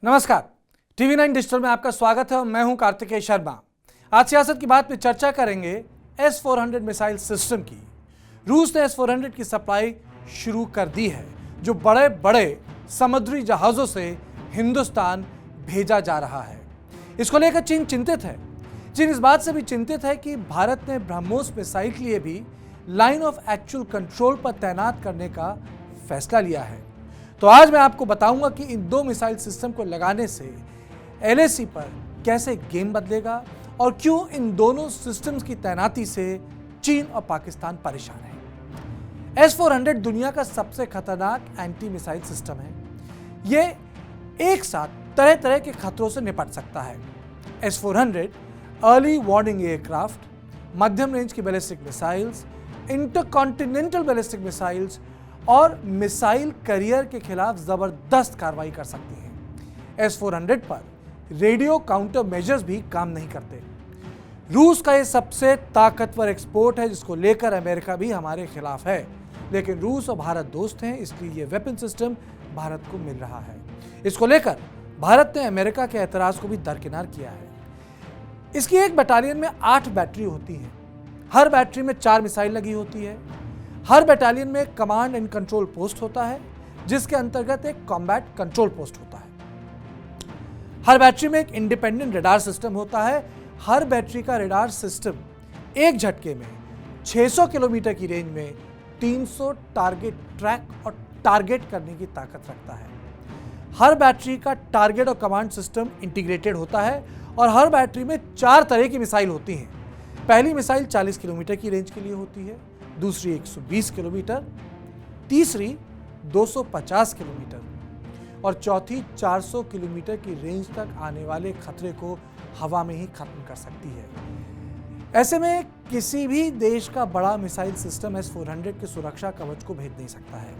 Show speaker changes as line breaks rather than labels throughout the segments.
नमस्कार, TV 9 digital में आपका स्वागत है और मैं हूं कार्तिकेय शर्मा। आज सियासत की बात में चर्चा करेंगे S-400 मिसाइल सिस्टम की। रूस ने S-400 की सप्लाई शुरू कर दी है, जो बड़े बड़े समुद्री जहाजों से हिंदुस्तान भेजा जा रहा है। इसको लेकर चीन चिंतित है। चीन इस बात से भी चिंतित है कि भारत ने ब्रह्मोस मिसाइल के लिए भी लाइन ऑफ एक्चुअल कंट्रोल पर तैनात करने का फैसला लिया है। तो आज मैं आपको बताऊंगा कि इन दो मिसाइल सिस्टम को लगाने से LAC पर कैसे गेम बदलेगा और क्यों इन दोनों सिस्टम्स की तैनाती से चीन और पाकिस्तान परेशान है। S-400 दुनिया का सबसे खतरनाक एंटी मिसाइल सिस्टम है। यह एक साथ तरह तरह के खतरों से निपट सकता है। S-400 अर्ली वार्निंग एयरक्राफ्ट, मध्यम रेंज की ballistic missiles, intercontinental ballistic missiles और मिसाइल करियर के खिलाफ जबरदस्त कार्रवाई कर सकती हैं। S-400 पर रेडियो काउंटर मेजर्स भी काम नहीं करते। रूस का यह सबसे ताकतवर एक्सपोर्ट है, जिसको लेकर अमेरिका भी हमारे खिलाफ है, लेकिन रूस और भारत दोस्त हैं, इसलिए यह वेपन सिस्टम भारत को मिल रहा है। इसको लेकर भारत ने अमेरिका के एतराज को भी दरकिनार किया है। इसकी एक बटालियन में 8 बैटरी होती हैं। हर बैटरी में 4 मिसाइल लगी होती है। हर बटालियन में कमांड एंड कंट्रोल पोस्ट होता है, जिसके अंतर्गत एक कॉम्बैट कंट्रोल पोस्ट होता है। हर बैटरी में एक इंडिपेंडेंट रडार सिस्टम होता है। हर बैटरी का रडार सिस्टम एक झटके में 600 किलोमीटर की रेंज में 300 टारगेट ट्रैक और टारगेट करने की ताकत रखता है। हर बैटरी का टारगेट और कमांड सिस्टम इंटीग्रेटेड होता है और हर बैटरी में 4 तरह की मिसाइल होती हैं। पहली मिसाइल 40 किलोमीटर की रेंज के लिए होती है, दूसरी 120 किलोमीटर, तीसरी 250 किलोमीटर और चौथी 400 किलोमीटर की रेंज तक आने वाले खतरे को हवा में ही खत्म कर सकती है। ऐसे में किसी भी देश का बड़ा मिसाइल सिस्टम S-400 के सुरक्षा कवच को भेद नहीं सकता है।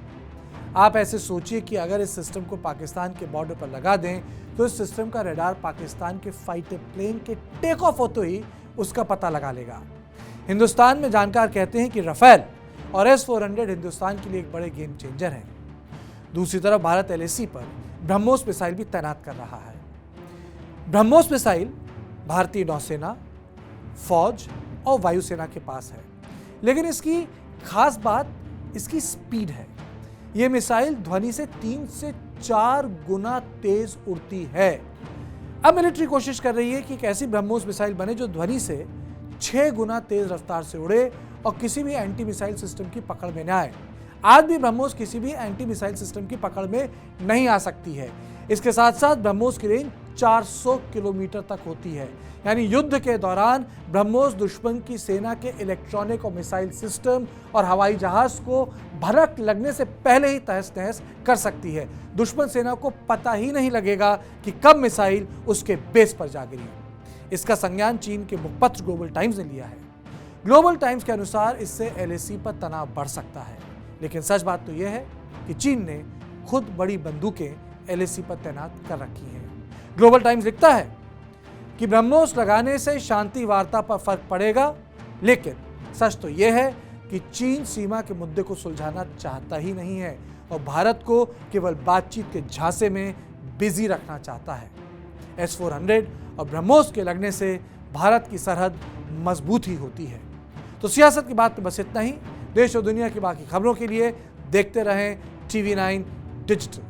आप ऐसे सोचिए कि अगर इस सिस्टम को पाकिस्तान के बॉर्डर पर लगा दें तो इस सिस्टम का रडार पाकिस्तान के फाइटर प्लेन के टेक ऑफ होते ही उसका पता लगा लेगा। हिंदुस्तान में जानकार कहते हैं कि राफेल और S-400 हिंदुस्तान के लिए एक बड़े गेम चेंजर हैं। दूसरी तरफ भारत LAC पर ब्रह्मोस मिसाइल भी तैनात कर रहा है। ब्रह्मोस मिसाइल भारतीय नौसेना, फौज और वायुसेना के पास है, लेकिन इसकी खास बात इसकी स्पीड है। यह मिसाइल ध्वनि से 3 से 4 गुना तेज उड़ती है। अब मिलिट्री कोशिश कर रही है कि एक ऐसी ब्रह्मोस मिसाइल बने जो ध्वनि से 6 गुना तेज रफ्तार से उड़े और किसी भी एंटी मिसाइल सिस्टम की पकड़ में न आए। आज भी ब्रह्मोस किसी भी एंटी मिसाइल सिस्टम की पकड़ में नहीं आ सकती है। इसके साथ साथ ब्रह्मोस की रेंज 400 किलोमीटर तक होती है, यानी युद्ध के दौरान ब्रह्मोस दुश्मन की सेना के इलेक्ट्रॉनिक और मिसाइल सिस्टम और हवाई जहाज को भनक लगने से पहले ही तहस नहस कर सकती है। दुश्मन सेना को पता ही नहीं लगेगा कि कब मिसाइल उसके बेस पर जा गिरी। इसका संज्ञान चीन के मुखपत्र ग्लोबल टाइम्स ने लिया है। ग्लोबल टाइम्स के अनुसार इससे LAC पर तनाव बढ़ सकता है, लेकिन सच बात तो यह है कि चीन ने खुद बड़ी बंदूकें LAC पर तैनात कर रखी हैं। ग्लोबल टाइम्स लिखता है कि ब्रह्मोस लगाने से शांति वार्ता पर फर्क पड़ेगा, लेकिन सच तो यह है कि चीन सीमा के मुद्दे को सुलझाना चाहता ही नहीं है और भारत को केवल बातचीत के झांसे में बिजी रखना चाहता है। S-400 और ब्रह्मोस के लगने से भारत की सरहद मजबूत ही होती है। तो सियासत की बात में बस इतना ही। देश और दुनिया की बाकी खबरों के लिए देखते रहें TV 9 डिजिटल।